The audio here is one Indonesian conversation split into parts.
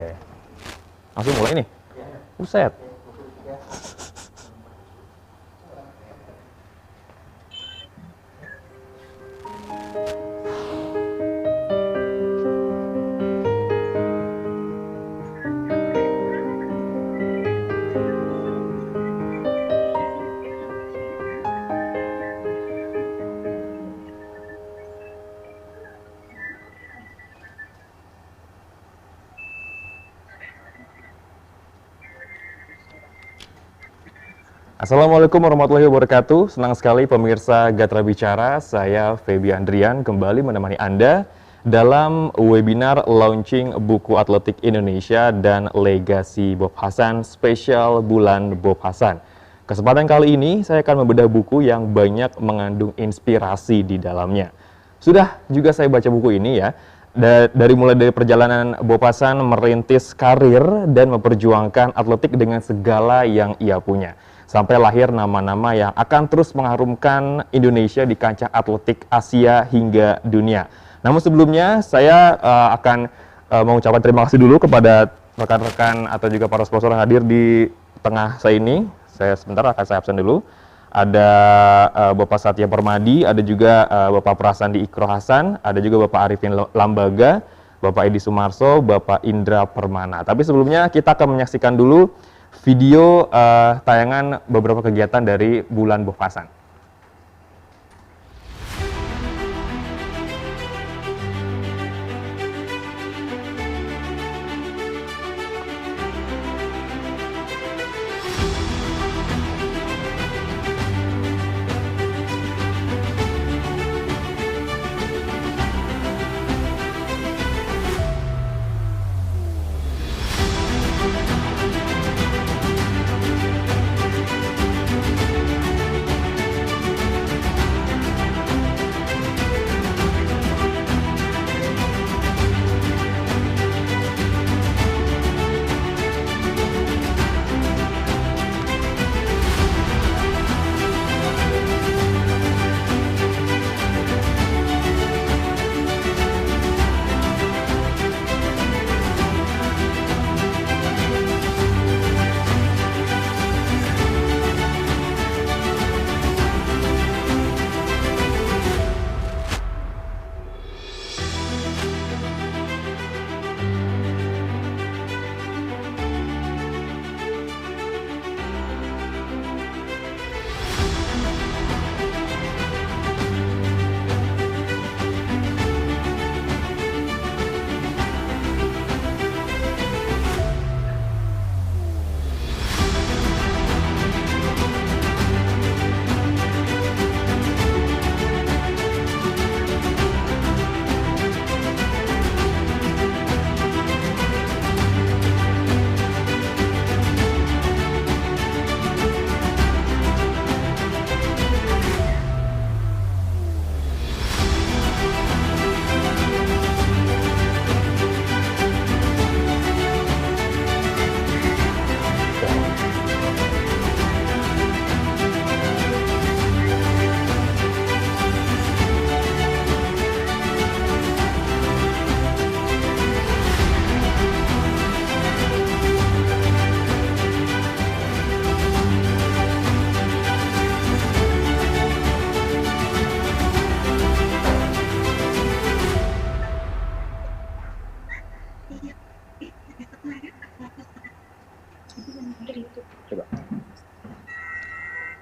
Oke. Langsung mulai nih. Buset. Assalamualaikum warahmatullahi wabarakatuh. Senang sekali pemirsa Gatra Bicara, saya Feby Andrian kembali menemani Anda dalam webinar launching buku atletik Indonesia dan legasi Bob Hasan spesial bulan Bob Hasan. Kesempatan kali ini saya akan membedah buku yang banyak mengandung inspirasi di dalamnya. Sudah juga saya baca buku ini ya, mulai dari perjalanan Bob Hasan merintis karir dan memperjuangkan atletik dengan segala yang ia punya. Sampai lahir nama-nama yang akan terus mengharumkan Indonesia di kancah atletik Asia hingga dunia. Namun sebelumnya saya akan mengucapkan terima kasih dulu kepada rekan-rekan atau juga para sponsor yang hadir di tengah saya ini. Saya sebentar akan saya absen dulu. Ada Bapak Satya Permadi, ada juga Bapak Prasandi Ikro Hasan, ada juga Bapak Arifin Lambaga, Bapak Edi Sumarso, Bapak Indra Permana. Tapi sebelumnya kita akan menyaksikan dulu video tayangan beberapa kegiatan dari bulan Bob Hasan.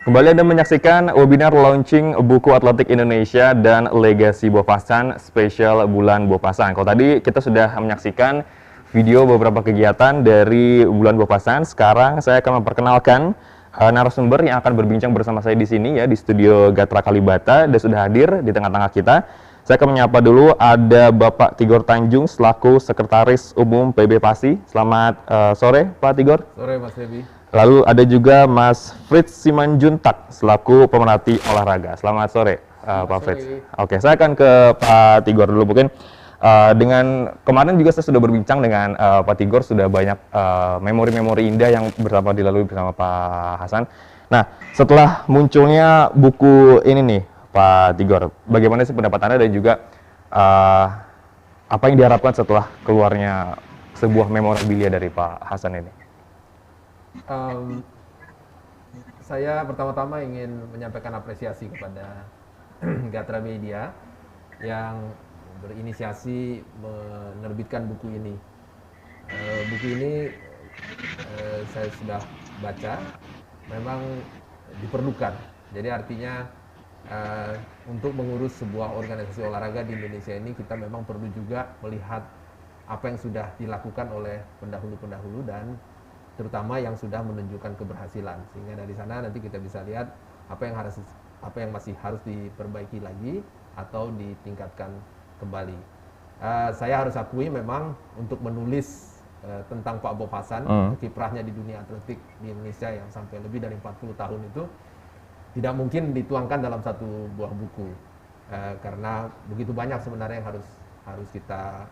Kembali Anda menyaksikan webinar launching buku atletik Indonesia dan legasi Bob Hasan spesial bulan Bob Hasan. Kalau tadi kita sudah menyaksikan video beberapa kegiatan dari bulan Bob Hasan, sekarang saya akan memperkenalkan narasumber yang akan berbincang bersama saya di sini ya di studio Gatra Kalibata dan sudah hadir di tengah-tengah kita. Saya akan menyapa dulu ada Bapak Tigor Tanjung selaku Sekretaris Umum PB Pasi. Selamat sore Pak Tigor. Sore Mas Feby. Lalu ada juga Mas Fritz Simanjuntak selaku pemerhati olahraga. Selamat sore Pak Fritz. Oke, saya akan ke Pak Tigor dulu mungkin. Dengan kemarin juga saya sudah berbincang dengan Pak Tigor, sudah banyak memori-memori indah yang bersama dilalui bersama Pak Hasan. Nah, setelah munculnya buku ini nih Pak Tigor, bagaimana sih pendapat Anda dan juga apa yang diharapkan setelah keluarnya sebuah memorabilia dari Pak Hasan ini? Saya pertama-tama ingin menyampaikan apresiasi kepada Gatra Media yang berinisiasi menerbitkan buku ini. Buku ini saya sudah baca, memang diperlukan. Jadi artinya untuk mengurus sebuah organisasi olahraga di Indonesia ini kita memang perlu juga melihat apa yang sudah dilakukan oleh pendahulu-pendahulu dan terutama yang sudah menunjukkan keberhasilan, sehingga dari sana nanti kita bisa lihat apa yang masih harus diperbaiki lagi atau ditingkatkan kembali. Saya harus akui memang untuk menulis tentang Pak Bob Hasan, kiprahnya di dunia atletik di Indonesia yang sampai lebih dari 40 tahun itu tidak mungkin dituangkan dalam satu buah buku, karena begitu banyak sebenarnya yang harus kita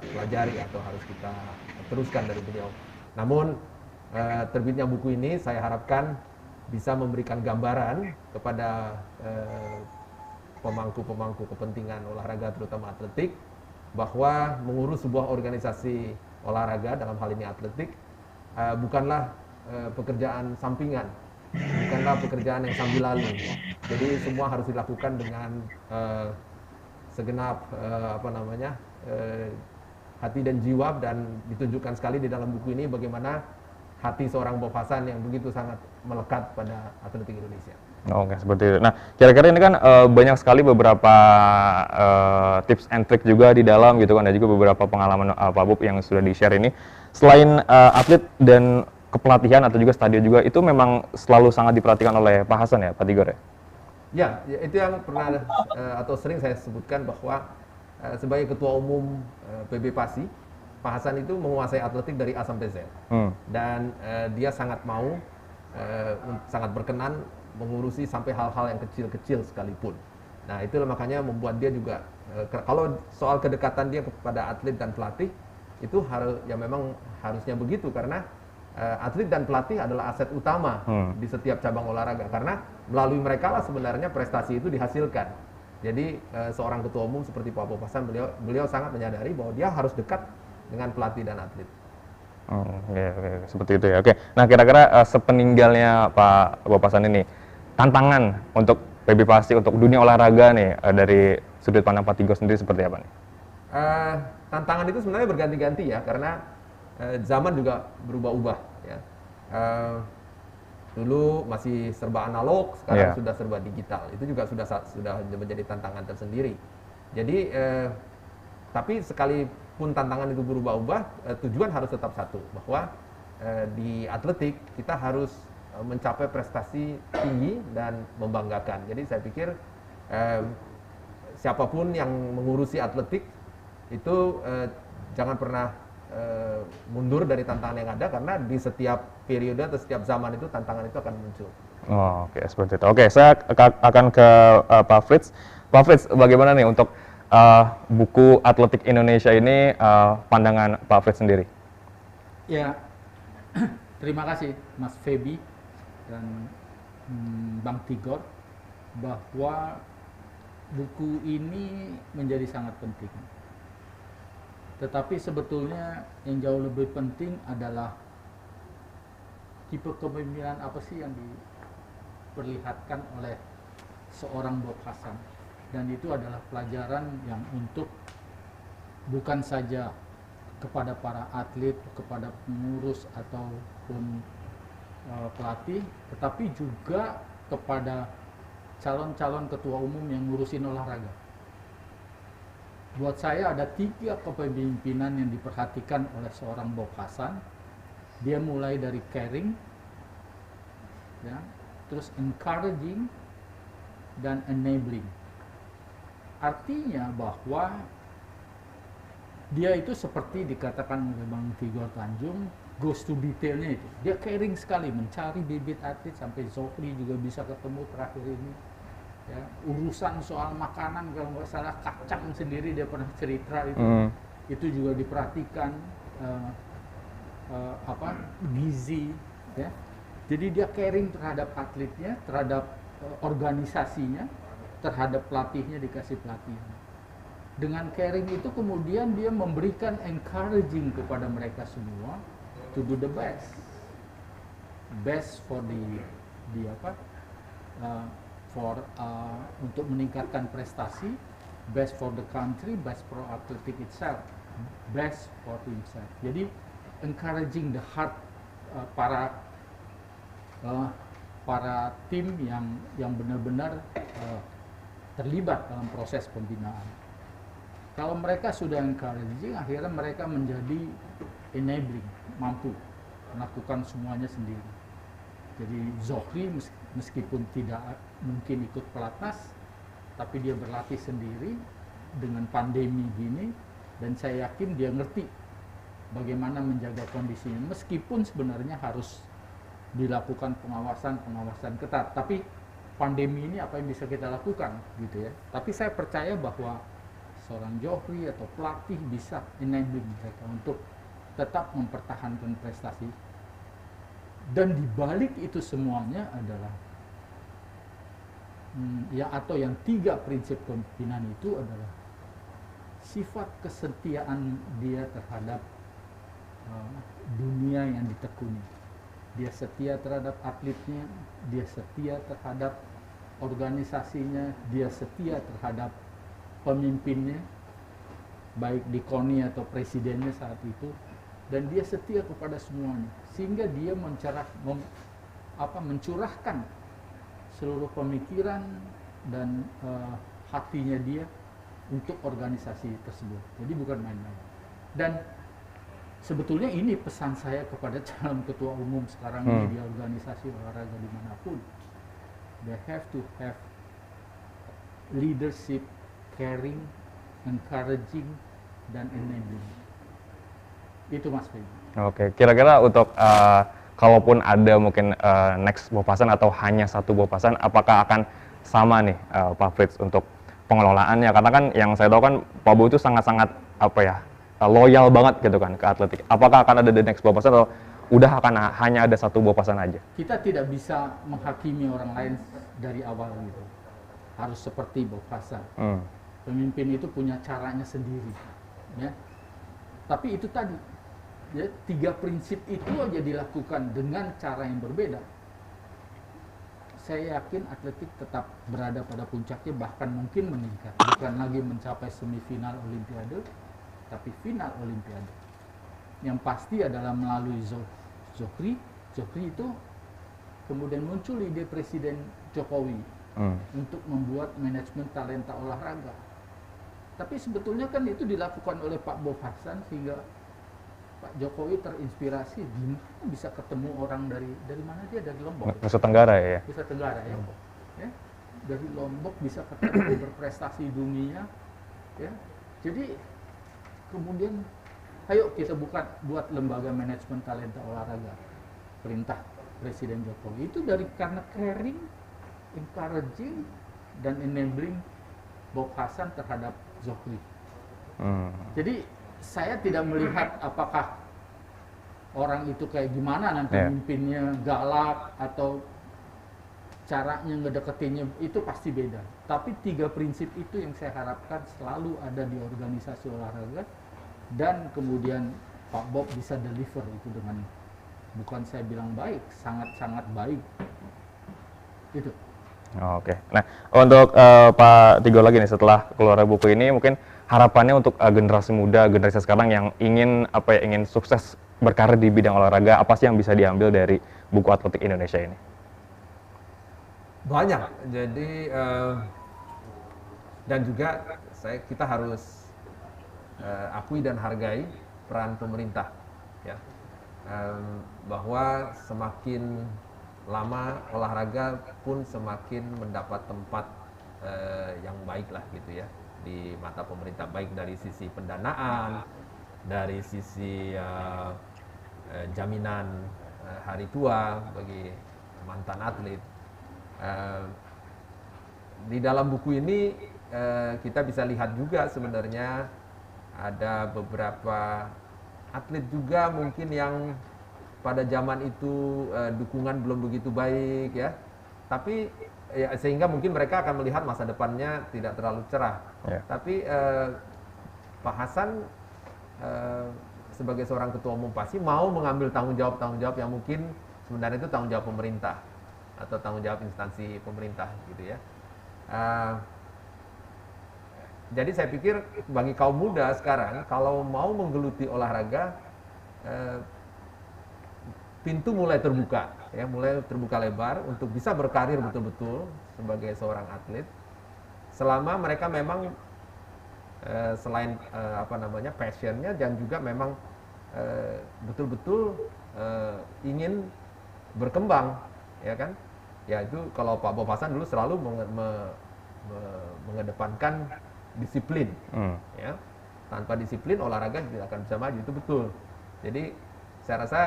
pelajari atau harus kita teruskan dari beliau. Namun terbitnya buku ini saya harapkan bisa memberikan gambaran kepada pemangku-pemangku kepentingan olahraga terutama atletik, bahwa mengurus sebuah organisasi olahraga dalam hal ini atletik bukanlah pekerjaan sampingan, bukanlah pekerjaan yang sambil lalu. Jadi semua harus dilakukan dengan segenap hati dan jiwa, dan ditunjukkan sekali di dalam buku ini bagaimana hati seorang Bob Hasan yang begitu sangat melekat pada atletik Indonesia. Oke, seperti itu. Nah, kira-kira ini kan banyak sekali beberapa tips and trick juga di dalam gitu kan, dan juga beberapa pengalaman Pak Bob yang sudah di-share ini. Selain atlet dan kepelatihan atau juga stadion juga, itu memang selalu sangat diperhatikan oleh Pak Hasan ya, Pak Tigor ya? Ya, itu yang pernah atau sering saya sebutkan bahwa sebagai Ketua Umum PB Pasi, Pak Hasan itu menguasai atletik dari A sampai Z. Dan dia sangat mau, sangat berkenan mengurusi sampai hal-hal yang kecil-kecil sekalipun. Nah, itulah makanya membuat dia juga, kalau soal kedekatan dia kepada atlet dan pelatih, itu memang harusnya begitu, karena atlet dan pelatih adalah aset utama di setiap cabang olahraga, karena melalui mereka lah sebenarnya prestasi itu dihasilkan. Jadi seorang ketua umum seperti Pak Bob Hasan, beliau sangat menyadari bahwa dia harus dekat dengan pelatih dan atlet. Oke, seperti itu ya. Oke, nah kira-kira sepeninggalnya Pak Bob Hasan ini, tantangan untuk PB Pasi, untuk dunia olahraga nih, dari sudut pandang Pak Tigor sendiri seperti apa nih? Tantangan itu sebenarnya berganti-ganti ya, karena zaman juga berubah-ubah ya. Dulu masih serba analog, sekarang sudah serba digital. Itu juga sudah menjadi tantangan tersendiri. Jadi tapi sekalipun tantangan itu berubah-ubah, tujuan harus tetap satu, bahwa di atletik kita harus mencapai prestasi tinggi dan membanggakan. Jadi saya pikir siapapun yang mengurusi atletik itu jangan pernah mundur dari tantangan yang ada, karena di setiap periode atau setiap zaman itu tantangan itu akan muncul. Oke, seperti itu. Oke, saya akan ke Pak Fritz. Pak Fritz, bagaimana nih untuk buku Atletik Indonesia ini, pandangan Pak Fritz sendiri? Ya, terima kasih Mas Febi dan Bang Tigor, bahwa buku ini menjadi sangat penting. Tetapi sebetulnya yang jauh lebih penting adalah tipe kepemimpinan apa sih yang diperlihatkan oleh seorang Bob Hasan. Dan itu adalah pelajaran yang untuk bukan saja kepada para atlet, kepada pengurus ataupun pelatih, tetapi juga kepada calon-calon ketua umum yang ngurusin olahraga. Buat saya ada 3 kepemimpinan yang diperhatikan oleh seorang Bob Hasan. Dia mulai dari caring, ya, terus encouraging, dan enabling. Artinya bahwa dia itu seperti dikatakan oleh Bang Tigor Tanjung, goes to detailnya itu. Dia caring sekali, mencari bibit atlet, sampai Zofri juga bisa ketemu terakhir ini. Ya, urusan soal makanan, kalau nggak salah kacang sendiri dia pernah cerita itu juga diperhatikan, gizi, ya. Jadi dia caring terhadap atletnya, terhadap organisasinya, terhadap pelatihnya, dikasih pelatihnya. Dengan caring itu kemudian dia memberikan encouraging kepada mereka semua to do the best for di apa for untuk meningkatkan prestasi, best for the country, best for athletic itself, best for himself. Jadi encouraging the heart para tim yang benar-benar terlibat dalam proses pembinaan. Kalau mereka sudah encouraging, akhirnya mereka menjadi enabling, mampu melakukan semuanya sendiri. Jadi Zohri meskipun tidak mungkin ikut pelatnas, tapi dia berlatih sendiri dengan pandemi gini, dan saya yakin dia ngerti bagaimana menjaga kondisinya, meskipun sebenarnya harus dilakukan pengawasan ketat. Tapi pandemi ini apa yang bisa kita lakukan gitu ya. Tapi saya percaya bahwa seorang Zohri atau pelatih bisa enabling mereka untuk tetap mempertahankan prestasi. Dan dibalik itu semuanya adalah yang tiga prinsip kepemimpinan itu adalah sifat kesetiaan dia terhadap dunia yang ditekuni. Dia setia terhadap atletnya, dia setia terhadap organisasinya, dia setia terhadap pemimpinnya, baik di KONI atau presidennya saat itu, dan dia setia kepada semuanya, sehingga dia mencurahkan seluruh pemikiran dan hatinya dia untuk organisasi tersebut. Jadi bukan main-main. Dan sebetulnya ini pesan saya kepada calon ketua umum sekarang ini di organisasi olahraga dimanapun. They have to have leadership, caring, encouraging, dan enabling. Itu Mas Feby. Oke, kira-kira untuk kalaupun ada mungkin next Bophasan atau hanya satu Bophasan, apakah akan sama nih Pak Frits untuk pengelolaannya? Karena kan yang saya tahu kan Pak Bo itu sangat-sangat loyal banget gitu kan ke atletik. Apakah akan ada the next Bophasan atau udah akan hanya ada satu Bophasan aja? Kita tidak bisa menghakimi orang lain dari awal gitu. Harus seperti Bophasan. Pemimpin itu punya caranya sendiri, ya. Tapi itu tadi, ya, tiga prinsip itu aja dilakukan dengan cara yang berbeda. Saya yakin atletik tetap berada pada puncaknya, bahkan mungkin meningkat. Bukan lagi mencapai semifinal Olimpiade, tapi final Olimpiade. Yang pasti adalah melalui Zohri itu kemudian muncul ide Presiden Jokowi untuk membuat manajemen talenta olahraga. Tapi sebetulnya kan itu dilakukan oleh Pak Bophasan, sehingga Pak Jokowi terinspirasi, gimana bisa ketemu orang dari mana dia, dari Lombok. Nusa Tenggara ya? Nusa Tenggara ya. Ya. Dari Lombok bisa ketemu berprestasi dunia, ya. Jadi kemudian ayo kita buat lembaga manajemen talenta olahraga. Perintah Presiden Jokowi itu karena caring, encouraging, dan enabling Bophasan terhadap Zohri. Jadi saya tidak melihat apakah orang itu kayak gimana nanti pemimpinnya, galak atau caranya ngedeketinnya, itu pasti beda. Tapi tiga prinsip itu yang saya harapkan selalu ada di organisasi olahraga, dan kemudian Pak Bob bisa deliver itu dengan, bukan saya bilang baik, sangat-sangat baik. Itu. Oke. Nah, untuk Pak Tigor lagi nih, setelah keluar buku ini, mungkin harapannya untuk generasi muda, generasi sekarang yang ingin ingin sukses berkarir di bidang olahraga, apa sih yang bisa diambil dari buku Atletik Indonesia ini? Banyak. Jadi dan juga kita harus akui dan hargai peran pemerintah, ya, bahwa semakin lama olahraga pun semakin mendapat tempat yang baik lah gitu ya di mata pemerintah, baik dari sisi pendanaan, dari sisi jaminan hari tua bagi mantan atlet. Di dalam buku ini kita bisa lihat juga sebenarnya ada beberapa atlet juga mungkin yang pada zaman itu dukungan belum begitu baik, ya, tapi ya, sehingga mungkin mereka akan melihat masa depannya tidak terlalu cerah. Ya. Tapi Pak Hasan sebagai seorang ketua umum PASI mau mengambil tanggung jawab yang mungkin sebenarnya itu tanggung jawab pemerintah atau tanggung jawab instansi pemerintah gitu ya. Jadi saya pikir bagi kaum muda sekarang kalau mau menggeluti olahraga, pintu mulai terbuka, ya, mulai terbuka lebar untuk bisa berkarir betul-betul sebagai seorang atlet. Selama mereka memang selain passionnya dan juga memang betul-betul ingin berkembang, ya kan? Ya itu kalau Pak Bob Hasan dulu selalu mengedepankan disiplin, ya. Tanpa disiplin olahraga tidak akan bisa maju, itu betul. Jadi saya rasa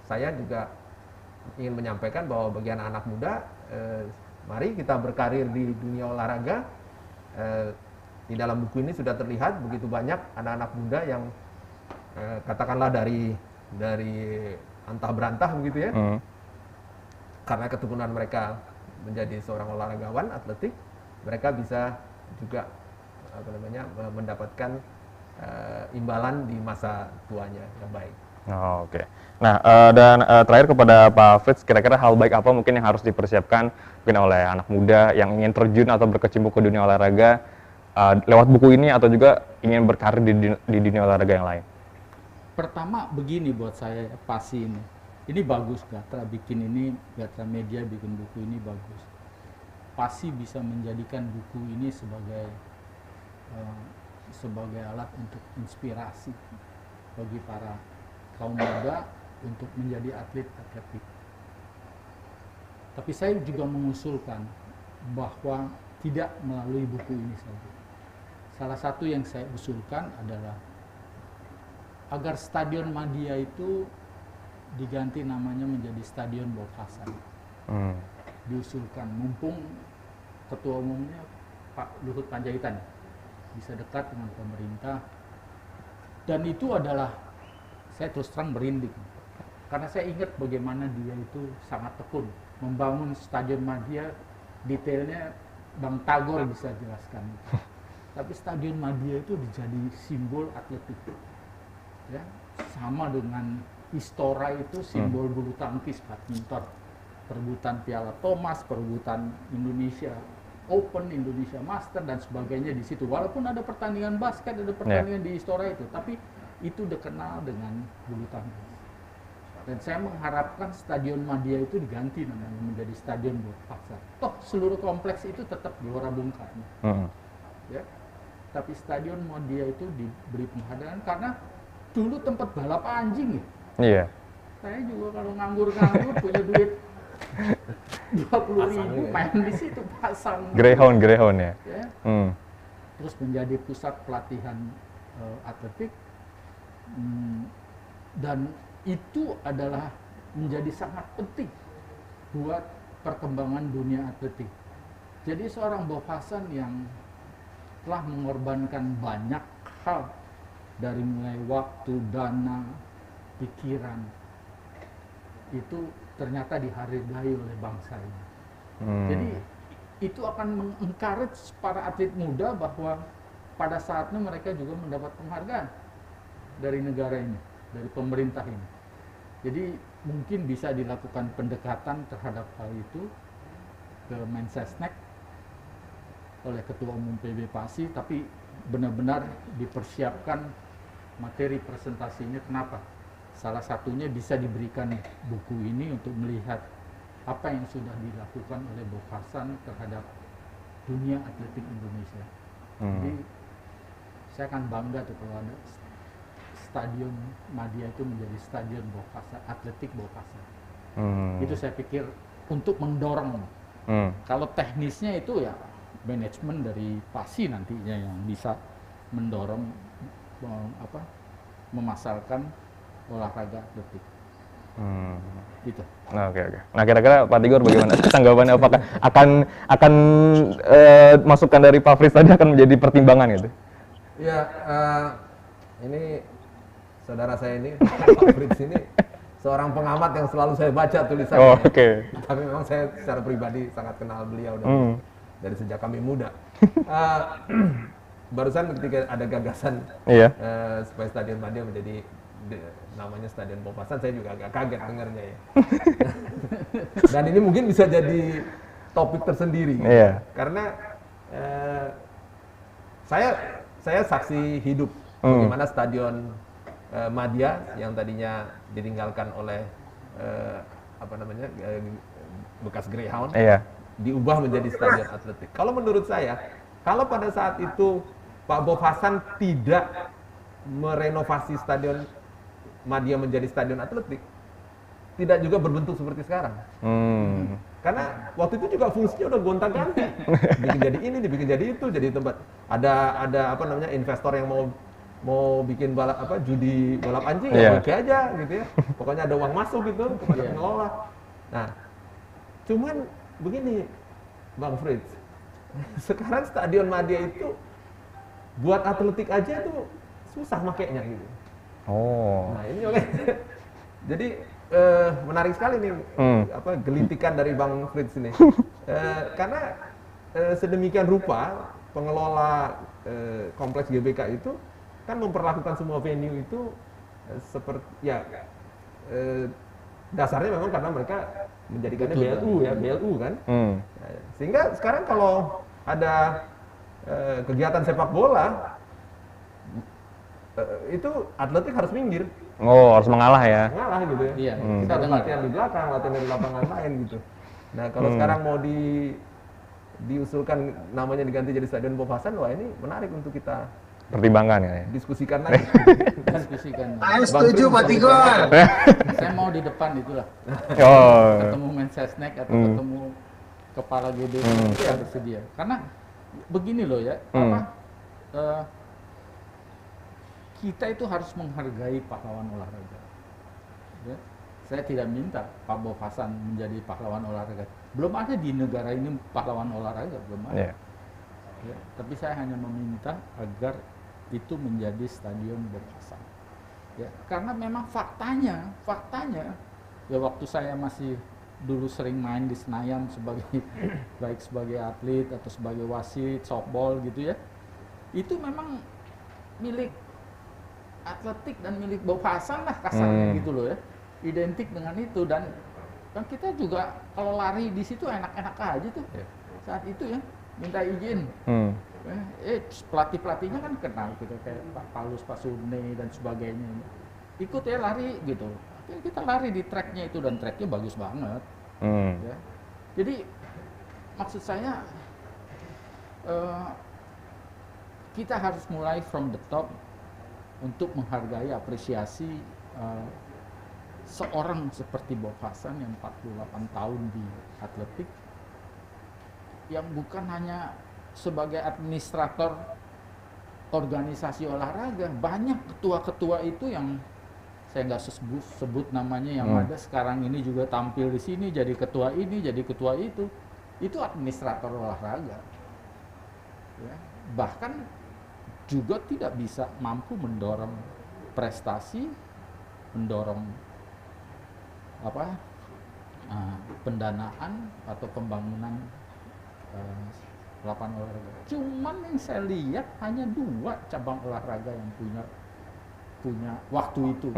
saya juga ingin menyampaikan bahwa bagi anak-anak muda, mari kita berkarir di dunia olahraga. Di dalam buku ini sudah terlihat begitu banyak anak-anak muda yang katakanlah dari antah berantah begitu ya, karena keturunan mereka menjadi seorang olahragawan atletik, mereka bisa juga mendapatkan imbalan di masa tuanya yang baik. Oh, oke. Nah, dan terakhir kepada Pak Fritz, kira-kira hal baik apa mungkin yang harus dipersiapkan mungkin oleh anak muda yang ingin terjun atau berkecimpung ke dunia olahraga lewat buku ini atau juga ingin berkarir di dunia olahraga yang lain? Pertama begini buat saya, PASI ini bagus, Gatra bikin ini, Gatra Media bikin buku ini bagus. PASI bisa menjadikan buku ini sebagai alat untuk inspirasi bagi para kaum muda untuk menjadi atletik. Tapi saya juga mengusulkan bahwa tidak melalui buku ini saja. Salah satu yang saya usulkan adalah agar Stadion Madia itu diganti namanya menjadi Stadion Bob Hasan. Diusulkan, mumpung ketua umumnya Pak Luhut Panjaitan bisa dekat dengan pemerintah, dan itu adalah, saya terus terang merinding karena saya ingat bagaimana dia itu sangat tekun membangun Stadion Madia. Detailnya Bang Tagor bisa jelaskan. Tapi Stadion Madia itu jadi simbol atletik, ya, sama dengan Istora itu simbol bulu tangkis, badminton, perebutan Piala Thomas, perebutan Indonesia Open, Indonesia Master dan sebagainya di situ. Walaupun ada pertandingan basket, ada pertandingan di Istora itu, tapi itu dikenal dengan bulu tangkis. Dan saya mengharapkan Stadion Madia itu diganti namanya menjadi Stadion Bob Hasan. Toh seluruh kompleks itu tetap Gelora Bung Karno. Ya. Tapi Stadion Madia itu diberi penghargaan karena dulu tempat balap anjing ya. Iya. Saya juga kalau nganggur-nganggur punya duit 20.000 main di situ, pasang Greyhound ya. Ya. Terus menjadi pusat pelatihan atletik, dan itu adalah menjadi sangat penting buat perkembangan dunia atletik. Jadi seorang Bob Hasan yang telah mengorbankan banyak hal, dari mulai waktu, dana, pikiran, itu ternyata dihargai oleh bangsa ini. Jadi itu akan mengencourage para atlet muda bahwa pada saatnya mereka juga mendapat penghargaan dari negara ini, dari pemerintah ini. Jadi mungkin bisa dilakukan pendekatan terhadap hal itu ke Mensesnek oleh Ketua Umum PB PASI, tapi benar-benar dipersiapkan materi presentasinya. Kenapa? Salah satunya bisa diberikan buku ini untuk melihat apa yang sudah dilakukan oleh Bob Hasan terhadap dunia atletik Indonesia. Jadi saya akan bangga tuh kalau ada Stadion Madia itu menjadi Stadion Bob Hasan, atletik Bob Hasan. Itu saya pikir untuk mendorong. Kalau teknisnya itu ya manajemen dari PASI nantinya yang bisa mendorong memasarkan olahraga atletik. Gitu. Oke. Nah, kira-kira Pak Tigor bagaimana tanggapannya? Apakah akan masukan dari Pak Fritz tadi akan menjadi pertimbangan gitu? Ya, ini saudara saya ini Pak Fritz ini seorang pengamat yang selalu saya baca tulisannya. Oh, oke. Tapi memang saya secara pribadi sangat kenal beliau dari sejak kami muda. Barusan ketika ada gagasan Iya. supaya Stadion Madia menjadi namanya Stadion Bob Hasan, saya juga agak kaget dengarnya ya. Dan ini mungkin bisa jadi topik tersendiri. Iya. Karena saya saksi hidup bagaimana Stadion Madia yang tadinya ditinggalkan oleh bekas Greyhound, Iya. diubah menjadi stadion atletik. Kalau menurut saya, kalau pada saat itu Pak Bob Hasan tidak merenovasi Stadion Madia menjadi stadion atletik, tidak juga berbentuk seperti sekarang. Karena waktu itu juga fungsinya udah gonta-ganti, bikin jadi ini, dibikin jadi itu, jadi tempat ada investor yang mau bikin judi balap anjing, ya oke aja gitu ya. Pokoknya ada uang masuk gitu kepada pengelola. Nah, cuman begini, Bang Fritz, sekarang Stadion Madia itu buat atletik aja tuh susah makainya gitu. Oh. Nah ini jadi menarik sekali nih gelitikan dari Bang Fritz ini, karena sedemikian rupa pengelola kompleks GBK itu kan memperlakukan semua venue itu seperti dasarnya memang karena mereka menjadikannya BLU kan. Sehingga sekarang kalau ada kegiatan sepak bola itu atletik harus minggir. Oh, harus mengalah ya. Mengalah gitu ya. Iya, Kita harus latihan di belakang, latihan di lapangan lain gitu. Nah, kalau sekarang mau diusulkan namanya diganti jadi Stadion Bob Hasan, wah ini menarik untuk kita Pertimbangkan ya. diskusikan lagi. Diskusikan. Saya setuju Pak Tigor. Saya mau di depan itulah. Oh. Ketemu Mensesnek atau ketemu kepala GBK itu ya bersedia. Karena begini loh ya, kita itu harus menghargai pahlawan olahraga. Ya. Saya tidak minta Pak Bob Hasan menjadi pahlawan olahraga. Belum ada di negara ini pahlawan olahraga, belum ada. Yeah. Ya, tapi saya hanya meminta agar itu menjadi Stadion Bob Hasan. Ya, karena memang faktanya ya waktu saya masih dulu sering main di Senayan baik sebagai atlet atau sebagai wasit softball gitu ya, itu memang milik atletik dan milik Bob Hasan lah kasarnya gitu loh ya, identik dengan itu. Dan kita juga kalau lari di situ enak-enak aja tuh saat itu ya, minta izin. Pelatih-pelatihnya kan kenal gitu, kayak Pak Paulus, Pak Sune dan sebagainya, ikut ya lari gitu. Akhirnya kita lari di tracknya itu, dan tracknya bagus banget. Ya. Jadi maksud saya kita harus mulai from the top untuk menghargai, apresiasi seorang seperti Bob Hasan yang 48 tahun di atletik, yang bukan hanya sebagai administrator organisasi olahraga. Banyak ketua-ketua itu yang saya nggak sebut namanya, yang ada sekarang ini juga tampil di sini jadi ketua ini, jadi ketua itu administrator olahraga. Ya. Bahkan juga tidak bisa mampu mendorong prestasi, mendorong pendanaan atau pembangunan lapangan olahraga. Cuman yang saya lihat hanya 2 cabang olahraga yang punya waktu itu,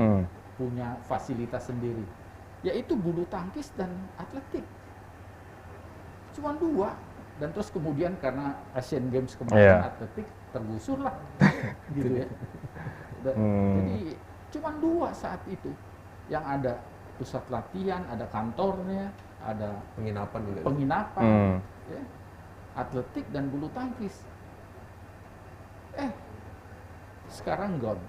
punya fasilitas sendiri, yaitu bulu tangkis dan atletik. Cuman 2, dan terus kemudian karena Asian Games kemarin atletik tergusur lah, gitu ya. Jadi cuman 2 saat itu yang ada pusat latihan, ada kantornya, ada Penginapan juga. Ya. Atletik dan bulu tangkis. Sekarang gone.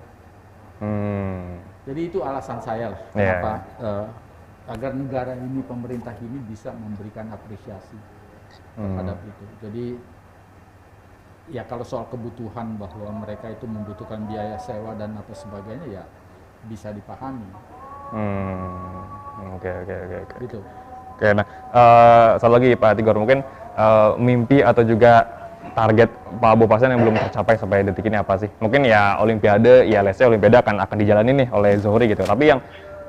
Jadi itu alasan saya lah kenapa agar negara ini, pemerintah ini bisa memberikan apresiasi terhadap itu. Jadi ya kalau soal kebutuhan bahwa mereka itu membutuhkan biaya sewa dan apa sebagainya, ya bisa dipahami. Oke. Gitu. Oke, nah satu lagi Pak Tigor, mungkin mimpi atau juga target Pak Bob Hasan yang belum tercapai sampai detik ini apa sih? Mungkin ya Olimpiade, ya let's say Olimpiade akan dijalanin nih oleh Zohri gitu. Tapi yang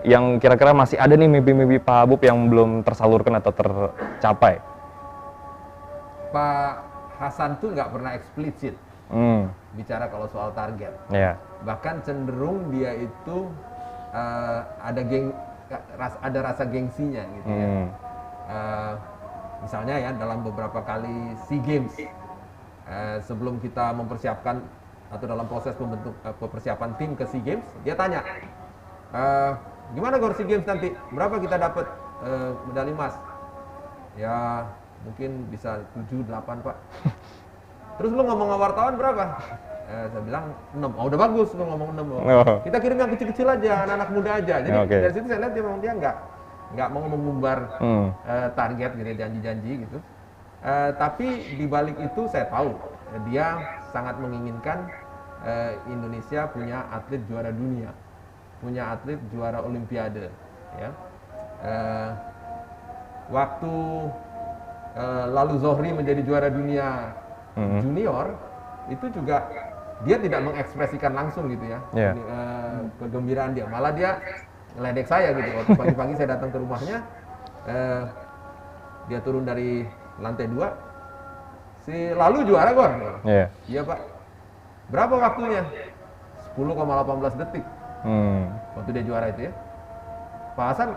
yang kira-kira masih ada nih mimpi-mimpi Pak Abub yang belum tersalurkan atau tercapai? Pak Hasan tuh nggak pernah eksplisit bicara kalau soal target. Ya. Bahkan cenderung dia itu ada rasa gengsinya gitu ya. Misalnya ya dalam beberapa kali SEA Games sebelum kita mempersiapkan atau dalam proses persiapan tim ke SEA Games, dia tanya, gimana Gor SEA Games nanti? Berapa kita dapat medali emas? Ya mungkin bisa 7-8 Pak. Terus lu ngomong sama wartawan berapa? Saya bilang 6. Oh udah bagus lu ngomong 6. Kita kirim yang kecil-kecil aja, anak-anak muda aja. Jadi dari situ saya lihat dia nggak mau mengumbar target gitu, janji-janji gitu. Tapi di balik itu saya tahu dia sangat menginginkan Indonesia punya atlet juara dunia, punya atlet juara olimpiade. Ya. Waktu lalu Zohri menjadi juara dunia junior, itu juga dia tidak mengekspresikan langsung gitu ya kegembiraan dia, malah dia ngeledek saya gitu. Waktu pagi-pagi saya datang ke rumahnya, dia turun dari lantai 2, si lalu juara Gor. Iya Pak. Berapa waktunya? 10,18 detik. Waktu dia juara itu ya. Pak Hasan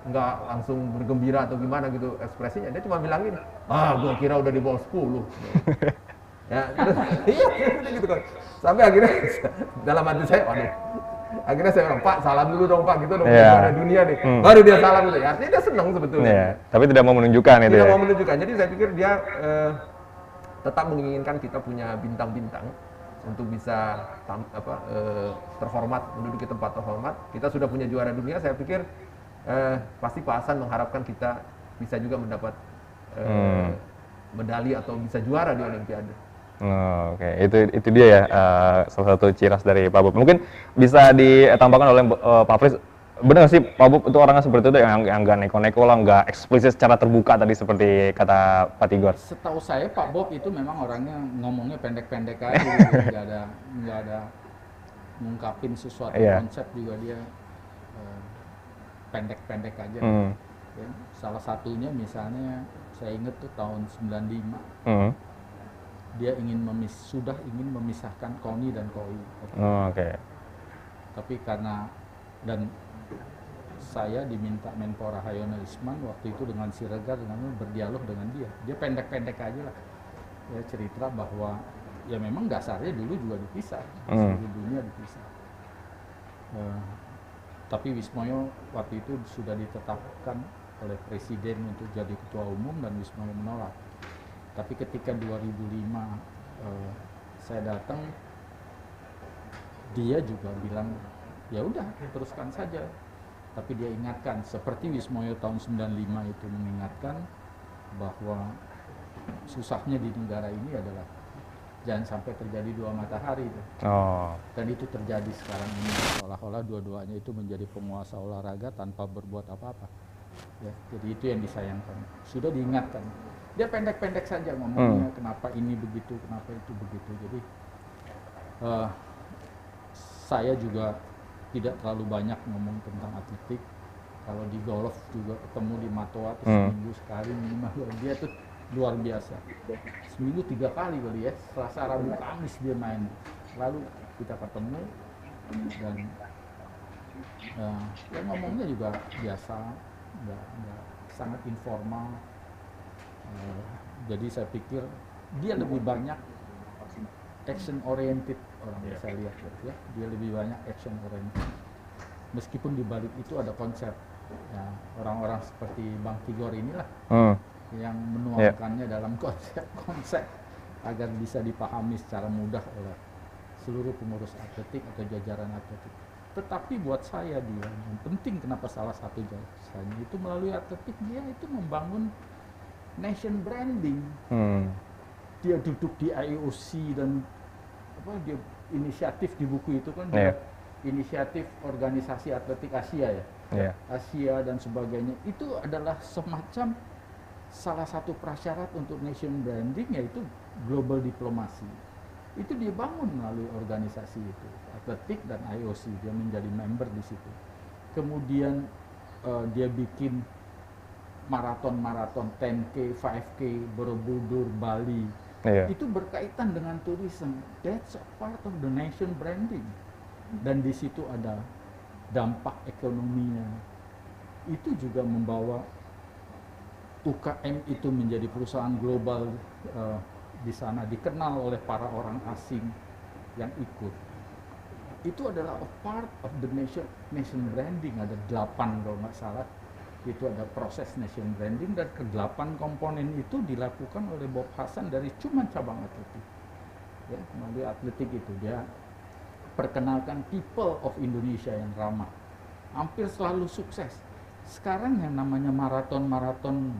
nggak langsung bergembira atau gimana gitu ekspresinya, dia cuma bilang gini, gua kira udah di bawah 10. Ya, terus, iya gitu kan. Sampai akhirnya dalam hati saya, waduh, akhirnya saya bilang, Pak salam dulu dong Pak, gitu dong, juara dunia nih. Baru dia salam gitu, ya, artinya dia senang sebetulnya. Tapi tidak mau menunjukkan itu. Tidak mau menunjukkan, jadi saya pikir dia tetap menginginkan kita punya bintang-bintang untuk bisa terhormat, menduduki tempat terhormat. Kita sudah punya juara dunia, saya pikir pasti Pak Hasan mengharapkan kita bisa juga mendapat medali atau bisa juara di Olimpiade. Oke, itu dia ya salah satu ciras dari Pak Abub. Mungkin bisa ditambahkan oleh Pak Fris, benar nggak sih Pak Abub itu orangnya seperti itu yang nggak neko-neko lah, nggak eksplisit secara terbuka tadi seperti kata Pak Tigor? Setahu saya Pak Bob itu memang orangnya ngomongnya pendek-pendek aja, gitu. nggak ada ngungkapin sesuatu konsep juga dia pendek-pendek aja. Ya, salah satunya misalnya saya ingat tuh tahun 95. Dia sudah ingin memisahkan KONI dan KOI. Tapi karena saya diminta Menpora Hayono Isman waktu itu dengan Siregar dengan berdialog dengan dia. Dia pendek-pendek aja lah. Ya cerita bahwa ya memang dasarnya dulu juga dipisah, seluruh dunia dipisah. Tapi Wismoyo waktu itu sudah ditetapkan oleh Presiden untuk jadi Ketua Umum dan Wismoyo menolak. Tapi ketika 2005 saya datang, dia juga bilang ya udah teruskan saja. Tapi dia ingatkan seperti Wismoyo tahun 95 itu mengingatkan bahwa susahnya di negara ini adalah jangan sampai terjadi dua matahari itu. Dan itu terjadi sekarang ini, seolah-olah dua-duanya itu menjadi penguasa olahraga tanpa berbuat apa-apa. Ya, jadi itu yang disayangkan. Sudah diingatkan. Dia pendek-pendek saja ngomongnya, kenapa ini begitu, kenapa itu begitu. Jadi saya juga tidak terlalu banyak ngomong tentang atletik. Kalau di golf juga ketemu di Matoa seminggu sekali minimal. Dia tuh luar biasa. Seminggu 3 kali kali ya, Selasa, Rabu, Kamis dia main. Lalu kita ketemu dan ya ngomongnya juga biasa, nggak sangat informal. Jadi saya pikir dia lebih banyak action oriented orang yang saya lihat ya. Dia lebih banyak action oriented. Meskipun di balik itu ada konsep. Ya, orang-orang seperti Bang Tigor inilah yang menuangkannya dalam konsep-konsep agar bisa dipahami secara mudah oleh seluruh pengurus atletik atau jajaran atletik. Tetapi buat saya dia yang penting, kenapa salah satu jasanya itu melalui atletik, dia itu membangun nation branding. Dia duduk di IOC dan dia inisiatif di buku itu kan dia inisiatif organisasi atletik Asia ya. Asia dan sebagainya, itu adalah semacam salah satu prasyarat untuk nation branding, yaitu global diplomasi. Itu dibangun melalui organisasi itu, atletik dan IOC, dia menjadi member di situ. kemudian dia bikin maraton 10K, 5K, Borobudur, Bali. Iya. Itu berkaitan dengan tourism. That's a part of the nation branding. Dan di situ ada dampak ekonominya. Itu juga membawa UKM itu menjadi perusahaan global di sana, dikenal oleh para orang asing yang ikut. Itu adalah a part of the nation branding. Ada 8 kalau nggak salah. Itu ada proses nation branding, dan ke-8 komponen itu dilakukan oleh Bob Hasan dari cuma cabang atletik. Ya, melalui atletik itu dia perkenalkan people of Indonesia yang ramah. Hampir selalu sukses. Sekarang yang namanya maraton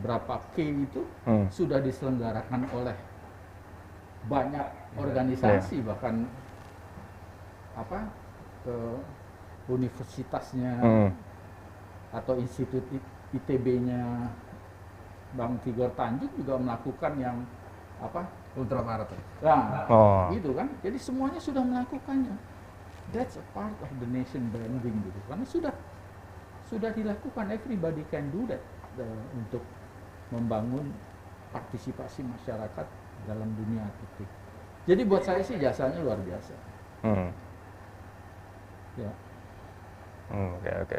berapa K itu sudah diselenggarakan oleh banyak organisasi, bahkan universitasnya atau institut ITB-nya Bang Tigor Tanjung juga melakukan yang ultramarathon. Nah, gitu kan. Jadi semuanya sudah melakukannya. That's a part of the nation branding gitu. Karena sudah dilakukan, everybody can do that untuk membangun partisipasi masyarakat dalam dunia atletik. Jadi buat saya sih jasanya luar biasa. Ya. Oke.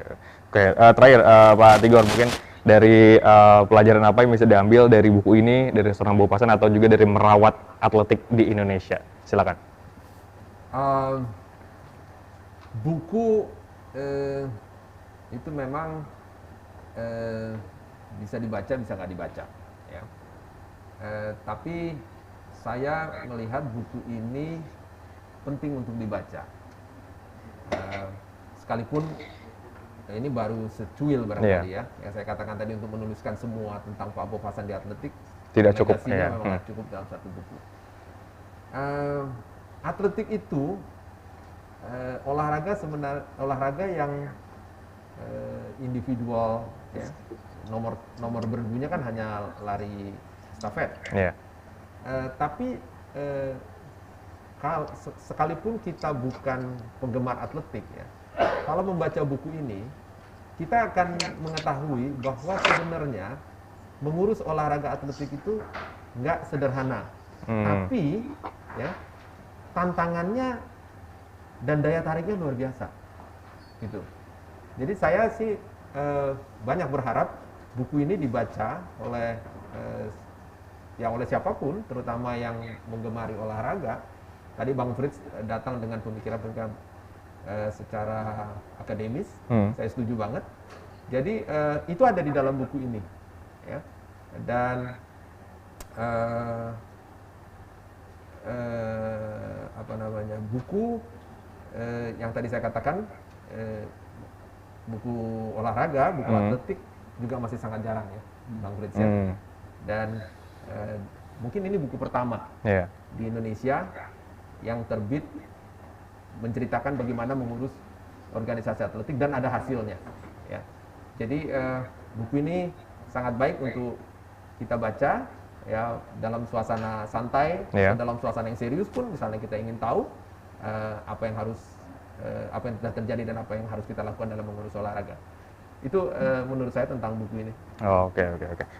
Terakhir Pak Tigor, mungkin dari pelajaran apa yang bisa diambil dari buku ini, dari seorang Bob Hasan atau juga dari merawat atletik di Indonesia? Silakan. Buku itu memang bisa dibaca, bisa nggak dibaca, ya. Tapi saya melihat buku ini penting untuk dibaca. Sekalipun ini baru secuil barangkali ya. Yang saya katakan tadi untuk menuliskan semua tentang Pak Bob Hasan di atletik tidak cukup ya. Memang cukup dalam satu buku. Atletik itu olahraga yang individual ya. Nomor bergunya kan hanya lari stafet. Tapi sekalipun kita bukan penggemar atletik ya, kalau membaca buku ini kita akan mengetahui bahwa sebenarnya mengurus olahraga atletik itu nggak sederhana, tapi ya tantangannya dan daya tariknya luar biasa, gitu. Jadi saya sih banyak berharap buku ini dibaca oleh oleh siapapun, terutama yang menggemari olahraga. Tadi Bang Fritz datang dengan pemikiran-pemikiran secara akademis, saya setuju banget. Jadi itu ada di dalam buku ini, ya. Dan buku yang tadi saya katakan, buku olahraga, buku atletik juga masih sangat jarang ya, Bang Fritz ya. Dan mungkin ini buku pertama di Indonesia yang terbit menceritakan bagaimana mengurus organisasi atletik dan ada hasilnya, ya. Jadi buku ini sangat baik untuk kita baca ya dalam suasana santai, dalam suasana yang serius pun, misalnya kita ingin tahu apa yang telah terjadi dan apa yang harus kita lakukan dalam mengurus olahraga. Itu menurut saya tentang buku ini. Oke.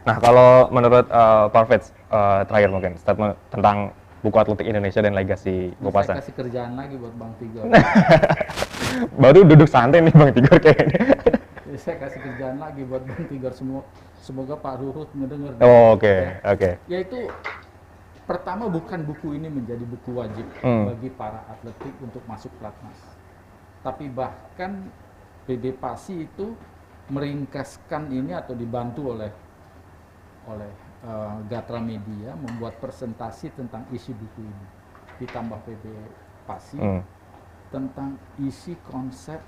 Nah, kalau menurut Pak Fritz, terakhir mungkin statement tentang buku atletik Indonesia dan legasi Bob Hasan. Saya kasih kerjaan lagi buat Bang Tigor. Baru duduk santai nih Bang Tigor kayaknya. Saya kasih kerjaan lagi buat Bang Tigor semua. Semoga Pak Ruhut mendengar. Oke. Yaitu pertama, bukan buku ini menjadi buku wajib bagi para atletik untuk masuk pelatnas. Tapi bahkan PB Pasi itu meringkaskan ini atau dibantu oleh Gatra Media membuat presentasi tentang isi buku ini, ditambah PB Pasi tentang isi konsep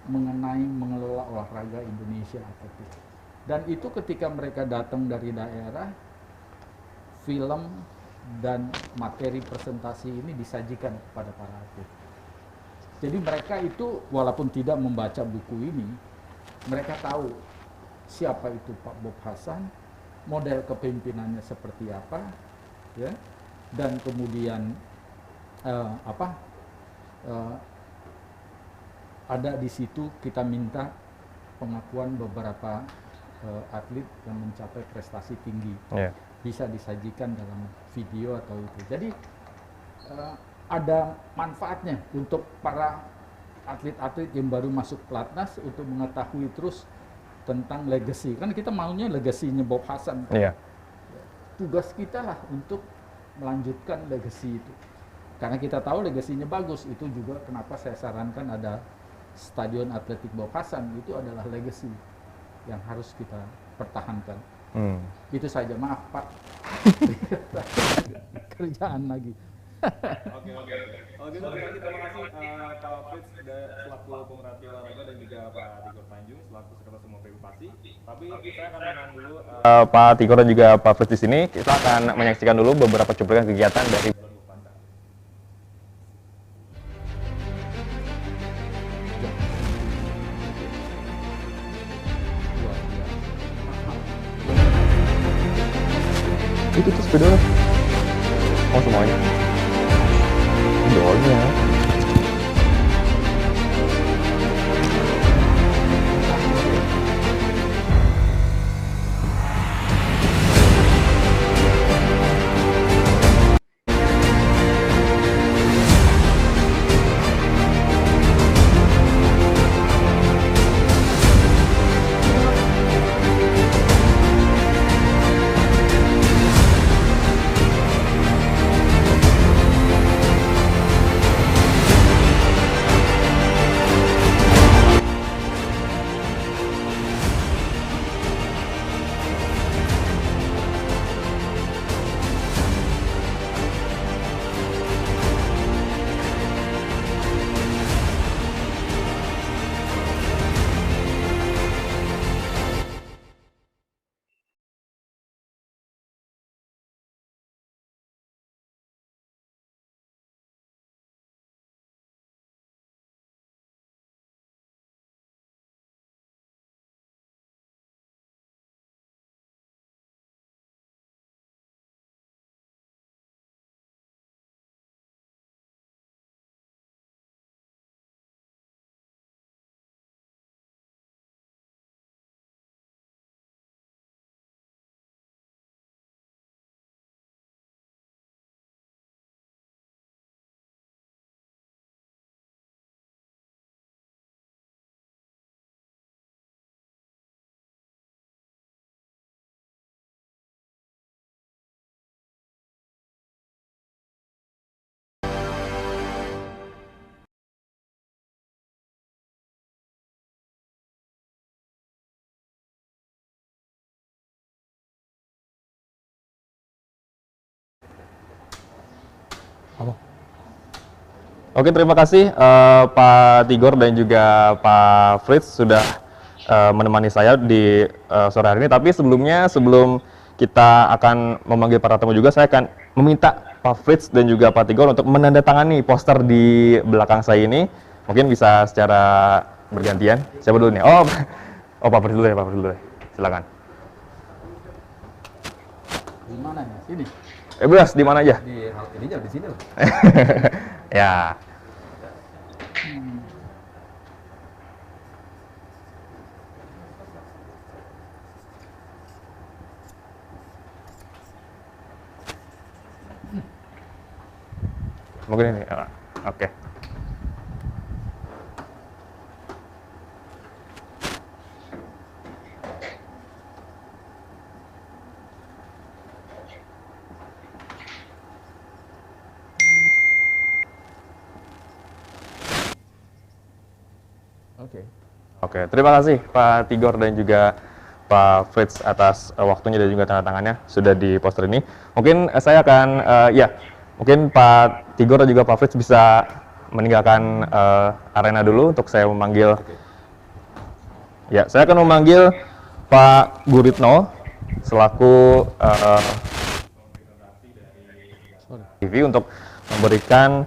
mengenai mengelola olahraga Indonesia atletik. Dan itu ketika mereka datang dari daerah, film dan materi presentasi ini disajikan kepada para atlet. Jadi mereka itu walaupun tidak membaca buku ini, mereka tahu siapa itu Pak Bob Hasan, model kepemimpinannya seperti apa, ya, dan kemudian ada di situ kita minta pengakuan beberapa atlet yang mencapai prestasi tinggi. Bisa disajikan dalam video atau itu. Jadi ada manfaatnya untuk para atlet-atlet yang baru masuk pelatnas untuk mengetahui terus tentang legacy. Kan kita maunya legasinya Bob Hasan. Tugas kita lah untuk melanjutkan legacy itu. Karena kita tahu legasinya bagus, itu juga kenapa saya sarankan ada Stadion Atletik Bob Hasan, itu adalah legacy yang harus kita pertahankan. Itu saja, maaf Pak. Kerjaan lagi. Oke. Kalau gitu terima kasih Pak Fritz selaku pemerhati olahraga dan juga Pak Tigor Tanjung selaku sekretaris umum PBPASI. Tapi saya akan menahan dulu Pak Tigor dan juga Pak Fritz di sini. Kita akan menyaksikan dulu beberapa cuplikan kegiatan dari itu tuh sepeda. Oh semuanya. Dolnya. Oke, terima kasih Pak Tigor dan juga Pak Fritz sudah menemani saya di sore hari ini. Tapi sebelumnya, sebelum kita akan memanggil para tamu juga, saya akan meminta Pak Fritz dan juga Pak Tigor untuk menandatangani poster di belakang saya ini. Mungkin bisa secara bergantian. Siapa dulu nih? Oh, Pak Fritz dulu ya, Pak Fritz dulu ya. Silakan. Di mana ya? Sini. Bebas, di mana aja? Di hal ininya di sini lah. Ya. Mungkin ini. Oke. Oke, terima kasih Pak Tigor dan juga Pak Fritz atas waktunya dan juga tanda tangannya sudah di poster ini. Mungkin saya akan, mungkin Pak Tigor dan juga Pak Fritz bisa meninggalkan arena dulu untuk saya memanggil. Ya, saya akan memanggil Pak Guritno selaku TV untuk memberikan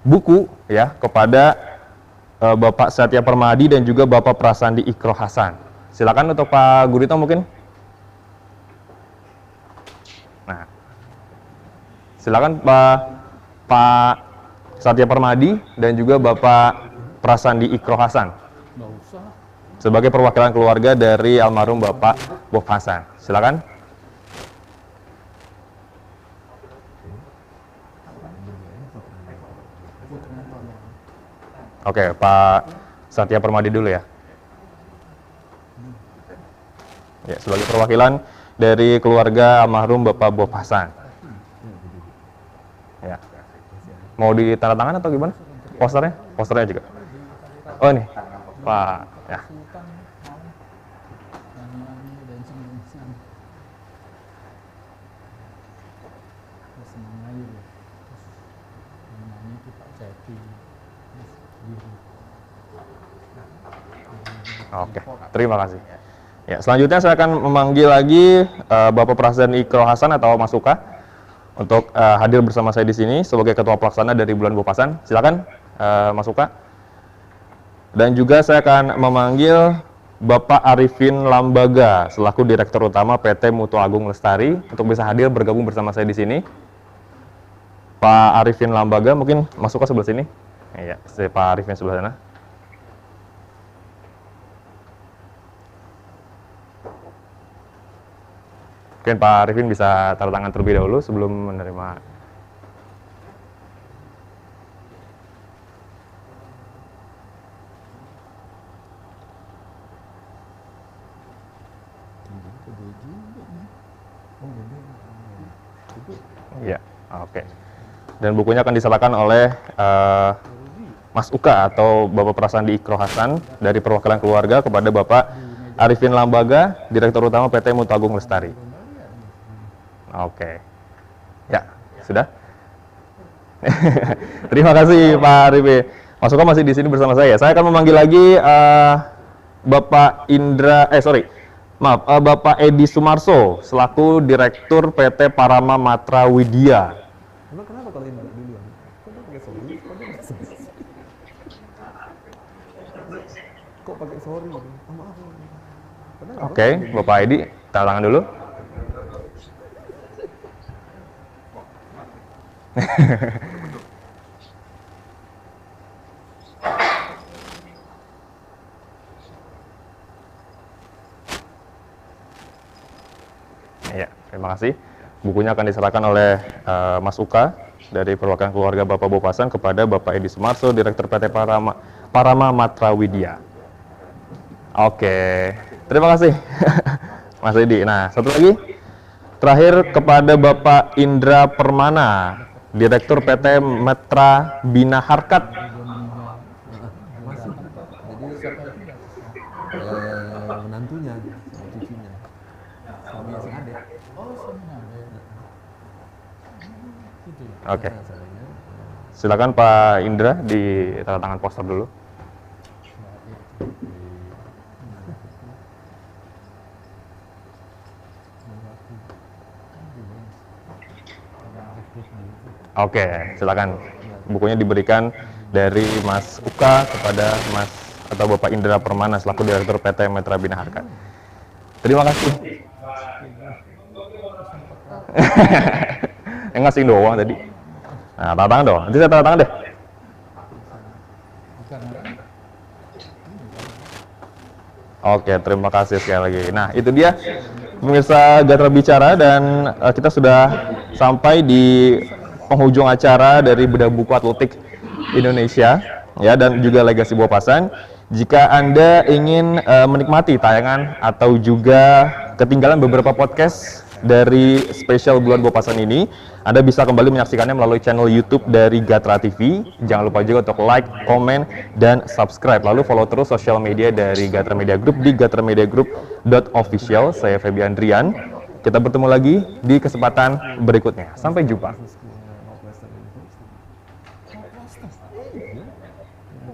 buku ya kepada Bapak Satya Permadi dan juga Bapak Prasandi Ikro Hasan. Silakan untuk Pak Guritno mungkin. Nah, silakan Pak Satya Permadi dan juga Bapak Prasandi Ikro Hasan Nggak usah. sebagai perwakilan keluarga dari almarhum Bapak Bob Hasan. Silakan. Oke, Pak Satya Permadi dulu ya. Ya, sebagai perwakilan dari keluarga almarhum Bapak Bob Hasan. Ya. Mau ditandatangan atau gimana? Posternya? Posternya juga. Oh ini, Pak. Ya. Sultan mau nyanyi-nyanyi dancing-dancing. Terus senang aja dia. Terus yang nyanyi itu Pak Cepi. Terus diri. Oke, terima kasih. Ya, selanjutnya saya akan memanggil lagi Bapak Prasandi Ikro Hasan atau Mas Uka untuk hadir bersama saya di sini sebagai Ketua Pelaksana dari Bulan Bob Hasan. Silakan, Mas Uka. Dan juga saya akan memanggil Bapak Arifin Lambaga selaku Direktur Utama PT Mutu Agung Lestari untuk bisa hadir bergabung bersama saya di sini. Pak Arifin Lambaga, mungkin Mas Uka sebelah sini. Iya, Pak Arifin sebelah sana. Mungkin Pak Arifin bisa tanda tangan terlebih dahulu sebelum menerima. Iya, oke. Dan bukunya akan diserahkan oleh Mas Uka atau Bapak Prasandi Ikro Hasan dari perwakilan keluarga kepada Bapak Arifin Lambaga, Direktur Utama PT Mutu Agung Lestari. Oke. Ya, sudah? Terima kasih Pak Arifin. Mas Uka masih di sini bersama saya. Saya akan memanggil lagi Bapak Bapak Edi Sumarso selaku Direktur PT Parama Matra Widya. Emang kenapa kalau ini duluan? Kok dia pakai sorry? Kok pakai sorry? Oh, maaf. Oke, Bapak Edi, tanda tangan dulu. Ya, terima kasih. Bukunya akan diserahkan oleh Mas Uka dari perwakilan keluarga Bapak Bob Hasan kepada Bapak Edi Sumarso, Direktur PT Parama Matra Widya. Oke, terima kasih Mas Edi. Nah, satu lagi, terakhir kepada Bapak Indra Permana, Direktur PT Matra Bina Harkat. Jadi menantunya, cucunya, suami si Ade. Oh, sama ada. Gitu ya. Oke, silakan Pak Indra di tanda tangan poster dulu. Oke, silakan. Bukunya diberikan dari Mas Uka kepada Mas atau Bapak Indra Permana selaku Direktur PT Matra Bina Harkat. Terima kasih. Yang ngasih doang tadi. Nah, tanda tangan dong. Nanti saya tanda tangan deh. Oke, terima kasih sekali lagi. Nah, itu dia pemirsa Gatra Bicara dan kita sudah sampai di penghujung acara dari Bedah Buku Atletik Indonesia ya dan juga Legasi Bob Hasan. Jika Anda ingin menikmati tayangan atau juga ketinggalan beberapa podcast dari spesial bulan Bob Hasan ini, Anda bisa kembali menyaksikannya melalui channel YouTube dari Gatra TV. Jangan lupa juga untuk like, komen, dan subscribe. Lalu follow terus sosial media dari Gatra Media Group di gatramediagroup.official. Saya Feby Andrian. Kita bertemu lagi di kesempatan berikutnya. Sampai jumpa.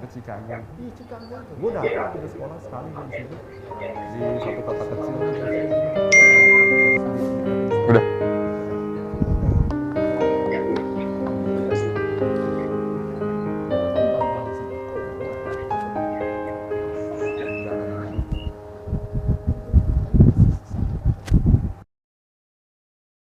Chicago. Iya, Chicago. Gue udah di sekolah sekali di situ. Di satu kota kecil. Udah.